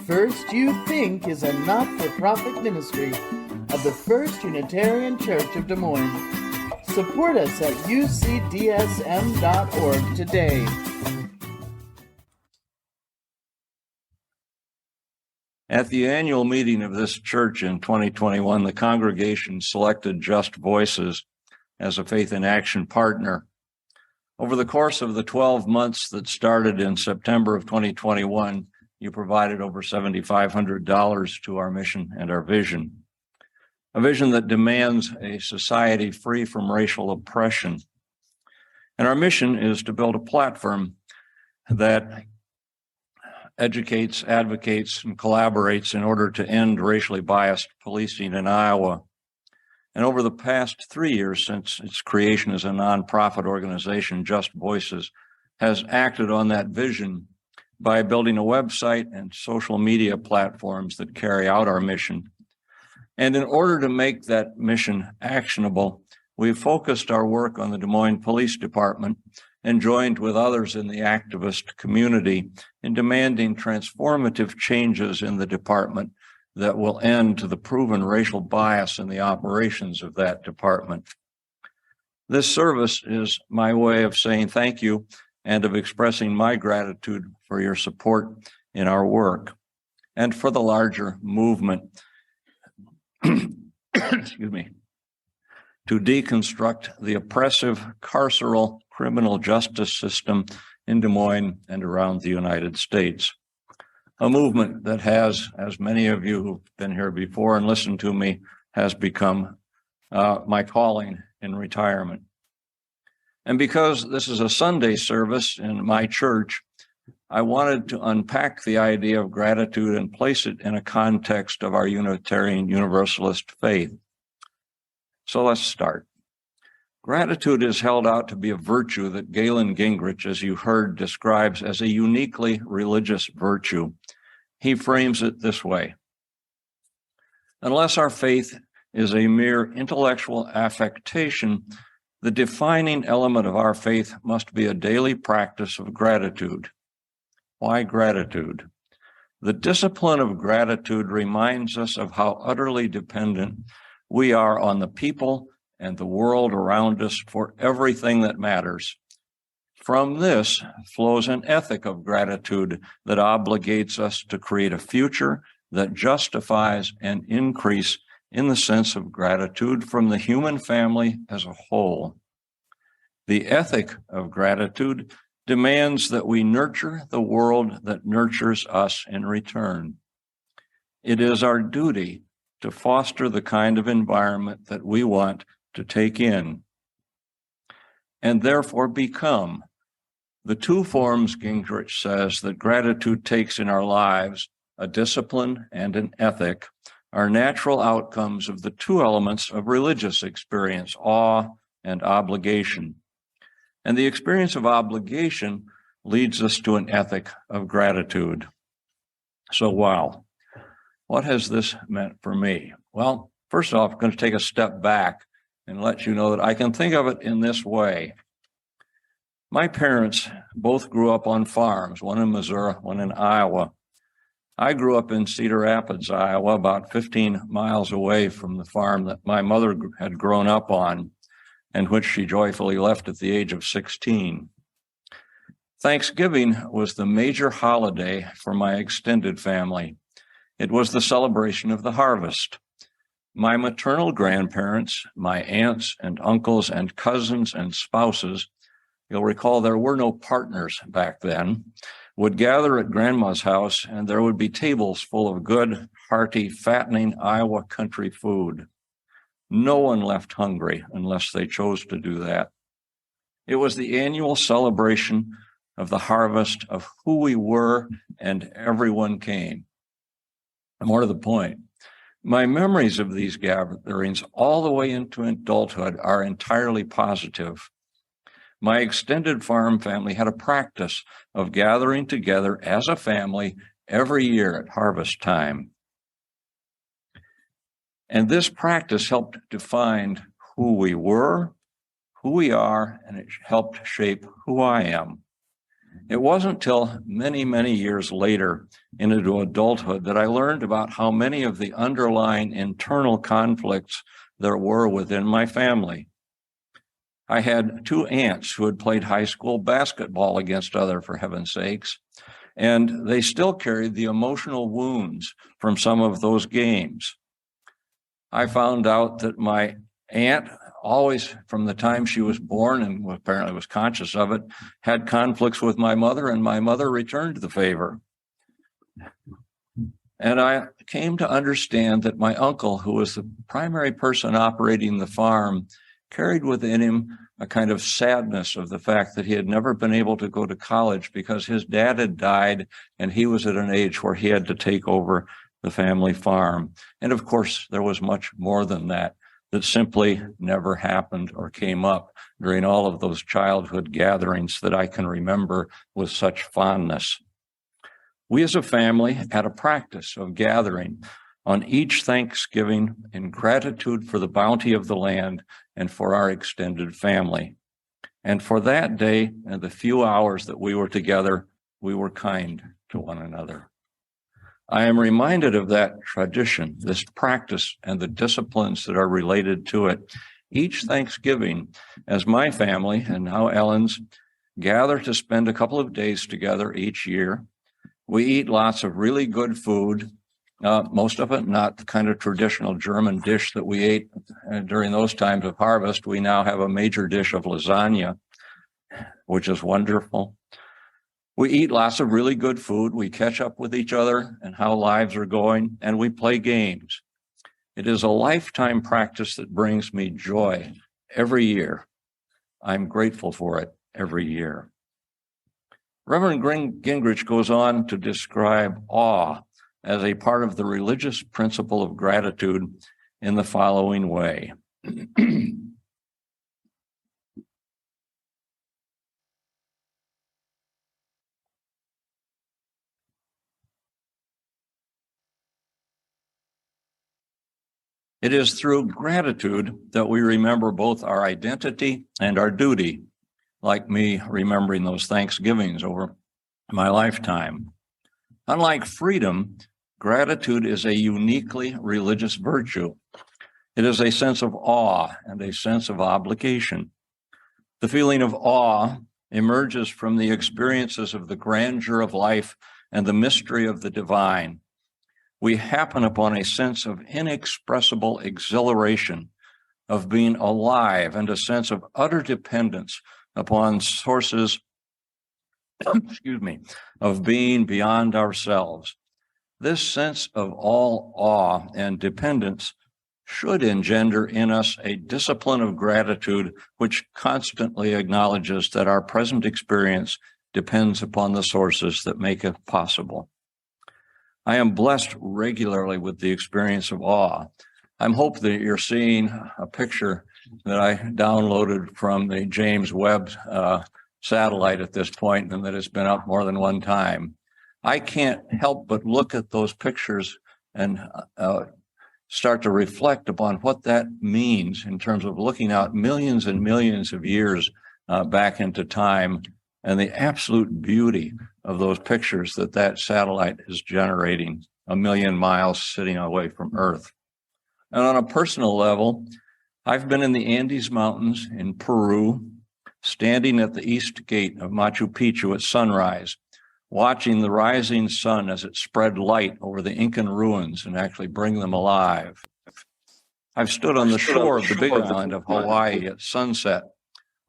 First You Think is a not-for-profit ministry of the First Unitarian Church of Des Moines. Support us at ucdsm.org today. At the annual meeting of this church in 2021, the congregation selected Just Voices as a Faith in Action partner. Over the course of the 12 months that started in September of 2021, you provided over $7,500 to our mission and our vision, a vision that demands a society free from racial oppression. And our mission is to build a platform that educates, advocates, and collaborates in order to end racially biased policing in Iowa. And over the past 3 years since its creation as a nonprofit organization, Just Voices has acted on that vision by building a website and social media platforms that carry out our mission. And in order to make that mission actionable, we've focused our work on the Des Moines Police Department and joined with others in the activist community in demanding transformative changes in the department that will end to the proven racial bias in the operations of that department. This service is my way of saying thank you and of expressing my gratitude for your support in our work and for the larger movement excuse me, to deconstruct the oppressive carceral criminal justice system in Des Moines and around the United States. A movement that has, as many of you who've been here before and listened to me, has become my calling in retirement. And because this is a Sunday service in my church, I wanted to unpack the idea of gratitude and place it in a context of our Unitarian Universalist faith. So let's start. Gratitude is held out to be a virtue that Galen Gingrich, as you heard, describes as a uniquely religious virtue. He frames it this way: unless our faith is a mere intellectual affectation, the defining element of our faith must be a daily practice of gratitude. Why gratitude? The discipline of gratitude reminds us of how utterly dependent we are on the people and the world around us for everything that matters. From this flows an ethic of gratitude that obligates us to create a future that justifies an increase in the sense of gratitude from the human family as a whole. The ethic of gratitude demands that we nurture the world that nurtures us in return. It is our duty to foster the kind of environment that we want to take in, and therefore become. The two forms, Gingrich says, that gratitude takes in our lives, a discipline and an ethic, are natural outcomes of the two elements of religious experience, awe and obligation. And the experience of obligation leads us to an ethic of gratitude. So, wow, what has this meant for me? Well, first off, I'm going to take a step back and let you know that I can think of it in this way. My parents both grew up on farms, one in Missouri, one in Iowa. I grew up in Cedar Rapids, Iowa, about 15 miles away from the farm that my mother had grown up on, and which she joyfully left at the age of 16. Thanksgiving was the major holiday for my extended family. It was the celebration of the harvest. My maternal grandparents, my aunts and uncles and cousins and spouses, you'll recall there were no partners back then, would gather at Grandma's house, and there would be tables full of good, hearty, fattening Iowa country food. No one left hungry unless they chose to do that. It was the annual celebration of the harvest of who we were, and everyone came. And more to the point, my memories of these gatherings all the way into adulthood are entirely positive. My extended farm family had a practice of gathering together as a family every year at harvest time. And this practice helped define who we were, who we are, and it helped shape who I am. It wasn't till many, many years later into adulthood that I learned about how many of the underlying internal conflicts there were within my family. I had two aunts who had played high school basketball against other, for heaven's sakes, and they still carried the emotional wounds from some of those games. I found out that my aunt, always from the time she was born and apparently was conscious of it, had conflicts with my mother, and my mother returned the favor. And I came to understand that my uncle, who was the primary person operating the farm, carried within him a kind of sadness of the fact that he had never been able to go to college because his dad had died and he was at an age where he had to take over the family farm. And of course, there was much more than that simply never happened or came up during all of those childhood gatherings that I can remember with such fondness. We as a family had a practice of gathering on each Thanksgiving in gratitude for the bounty of the land and for our extended family. And for that day and the few hours that we were together, we were kind to one another. I am reminded of that tradition, this practice, and the disciplines that are related to it each Thanksgiving as my family, and now Ellen's, gather to spend a couple of days together each year. We eat lots of really good food, most of it not the kind of traditional German dish that we ate during those times of harvest. We now have a major dish of lasagna, which is wonderful. We eat lots of really good food. We catch up with each other and how lives are going, and we play games. It is a lifetime practice that brings me joy every year. I'm grateful for it every year. Reverend Gingrich goes on to describe awe as a part of the religious principle of gratitude in the following way. It is through gratitude that we remember both our identity and our duty, like me remembering those Thanksgivings over my lifetime. Unlike freedom, gratitude is a uniquely religious virtue. It is a sense of awe and a sense of obligation. The feeling of awe emerges from the experiences of the grandeur of life and the mystery of the divine. We happen upon a sense of inexpressible exhilaration, of being alive, and a sense of utter dependence upon sources, of being beyond ourselves. This sense of all awe and dependence should engender in us a discipline of gratitude which constantly acknowledges that our present experience depends upon the sources that make it possible. I am blessed regularly with the experience of awe. I'm hoping that you're seeing a picture that I downloaded from the James Webb satellite at this point, and that it's been up more than one time. I can't help but look at those pictures and start to reflect upon what that means in terms of looking out millions and millions of years back into time, and the absolute beauty of those pictures that satellite is generating 1 million miles sitting away from Earth. And on a personal level, I've been in the Andes Mountains in Peru, standing at the east gate of Machu Picchu at sunrise, watching the rising sun as it spread light over the Incan ruins and actually bring them alive. I've stood on the shore of the big island of Hawaii at sunset,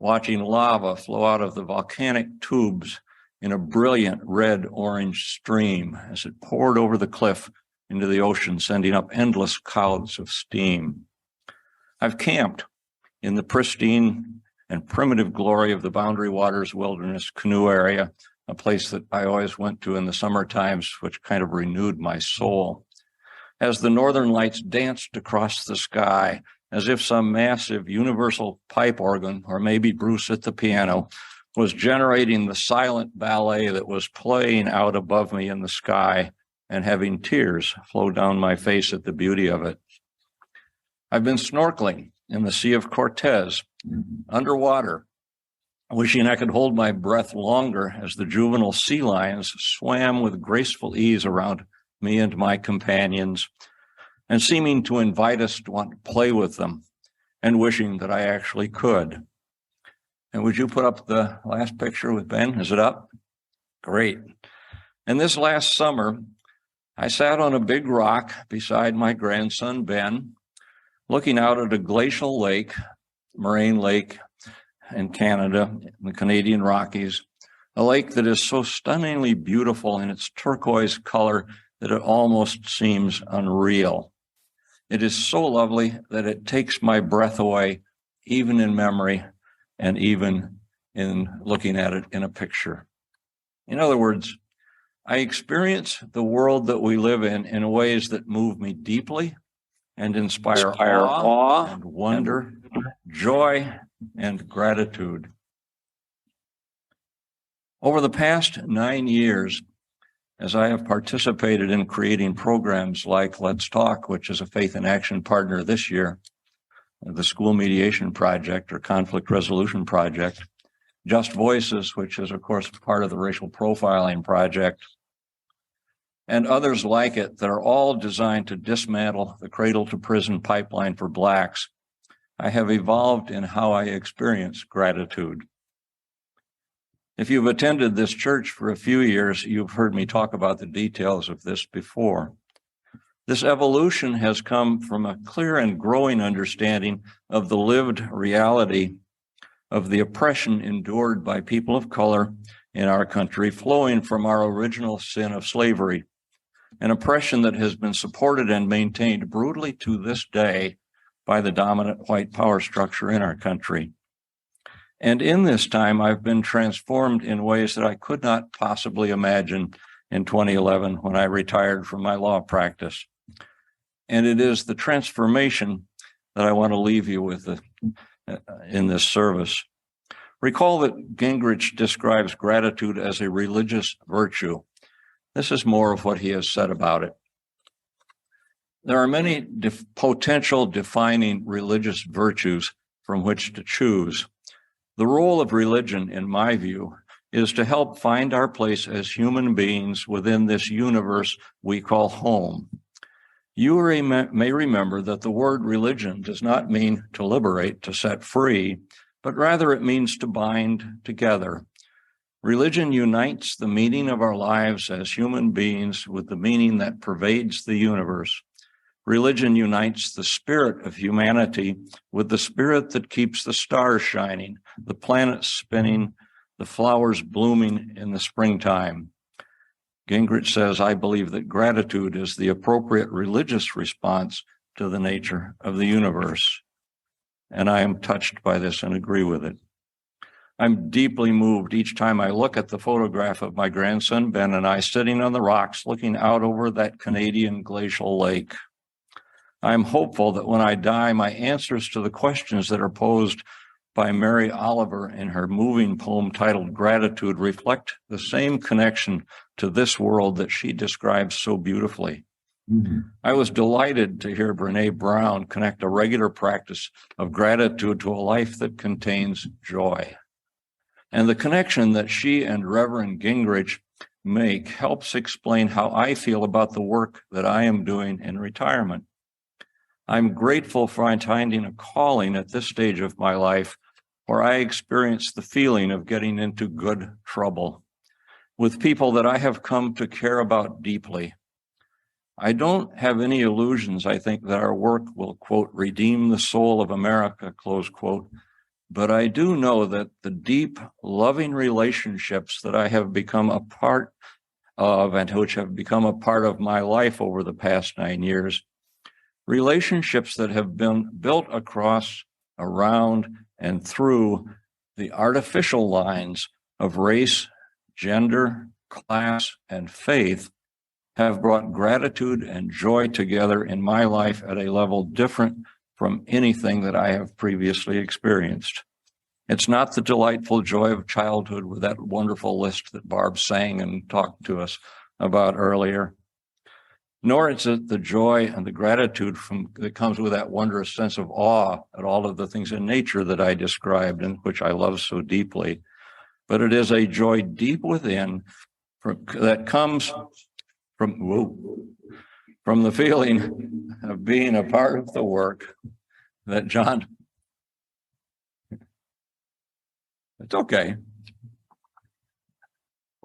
watching lava flow out of the volcanic tubes in a brilliant red-orange stream as it poured over the cliff into the ocean, sending up endless clouds of steam. I've camped in the pristine and primitive glory of the Boundary Waters Wilderness Canoe Area, a place that I always went to in the summer times, which kind of renewed my soul. As the northern lights danced across the sky, as if some massive universal pipe organ, or maybe Bruce at the piano, was generating the silent ballet that was playing out above me in the sky and having tears flow down my face at the beauty of it. I've been snorkeling in the Sea of Cortez, underwater, wishing I could hold my breath longer as the juvenile sea lions swam with graceful ease around me and my companions, and seeming to invite us to want to play with them, and wishing that I actually could. And would you put up the last picture with Ben? Is it up? Great. And this last summer, I sat on a big rock beside my grandson, Ben, looking out at a glacial lake, Moraine Lake in Canada, in the Canadian Rockies, a lake that is so stunningly beautiful in its turquoise color that it almost seems unreal. It is so lovely that it takes my breath away, even in memory and even in looking at it in a picture. In other words, I experience the world that we live in ways that move me deeply and inspire awe and wonder, joy and gratitude. Over the past 9 years, as I have participated in creating programs like Let's Talk, which is a Faith in Action partner this year, the School Mediation Project or Conflict Resolution Project, Just Voices, which is, of course, part of the Racial Profiling Project, and others like it that are all designed to dismantle the cradle-to-prison pipeline for Blacks, I have evolved in how I experience gratitude. If you've attended this church for a few years, you've heard me talk about the details of this before. This evolution has come from a clear and growing understanding of the lived reality of the oppression endured by people of color in our country, flowing from our original sin of slavery, an oppression that has been supported and maintained brutally to this day by the dominant white power structure in our country. And in this time, I've been transformed in ways that I could not possibly imagine in 2011 when I retired from my law practice. And it is the transformation that I want to leave you with in this service. Recall that Gingrich describes gratitude as a religious virtue. This is more of what he has said about it. There are many potential defining religious virtues from which to choose. The role of religion, in my view, is to help find our place as human beings within this universe we call home. You may remember that the word religion does not mean to liberate, to set free, but rather it means to bind together. Religion unites the meaning of our lives as human beings with the meaning that pervades the universe. Religion unites the spirit of humanity with the spirit that keeps the stars shining, the planets spinning, the flowers blooming in the springtime. Gingrich says, I believe that gratitude is the appropriate religious response to the nature of the universe. And I am touched by this and agree with it. I'm deeply moved each time I look at the photograph of my grandson, Ben, and I sitting on the rocks looking out over that Canadian glacial lake. I'm hopeful that when I die, my answers to the questions that are posed by Mary Oliver in her moving poem titled Gratitude reflect the same connection to this world that she describes so beautifully. Mm-hmm. I was delighted to hear Brene Brown connect a regular practice of gratitude to a life that contains joy. And the connection that she and Reverend Gingrich make helps explain how I feel about the work that I am doing in retirement. I'm grateful for finding a calling at this stage of my life where I experience the feeling of getting into good trouble with people that I have come to care about deeply. I don't have any illusions, I think, that our work will, quote, redeem the soul of America, close quote. But I do know that the deep, loving relationships that I have become a part of and which have become a part of my life over the past 9 years, relationships that have been built across, around, and through the artificial lines of race, gender, class, and faith have brought gratitude and joy together in my life at a level different from anything that I have previously experienced. It's not the delightful joy of childhood with that wonderful list that Barb sang and talked to us about earlier. nor is it the joy and the gratitude that comes with that wondrous sense of awe at all of the things in nature that I described and which I love so deeply. But it is a joy deep within that comes from the feeling of being a part of the work that John. It's okay.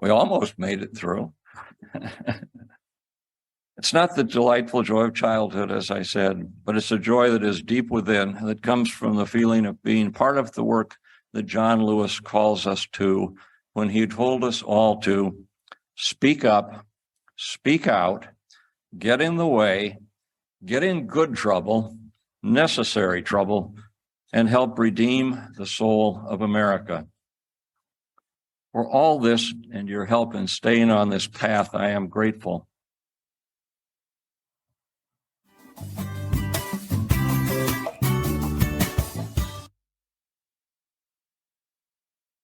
We almost made it through. It's not the delightful joy of childhood, as I said, but it's a joy that is deep within, that comes from the feeling of being part of the work that John Lewis calls us to when he told us all to speak up, speak out, get in the way, get in good trouble, necessary trouble, and help redeem the soul of America. For all this and your help in staying on this path, I am grateful.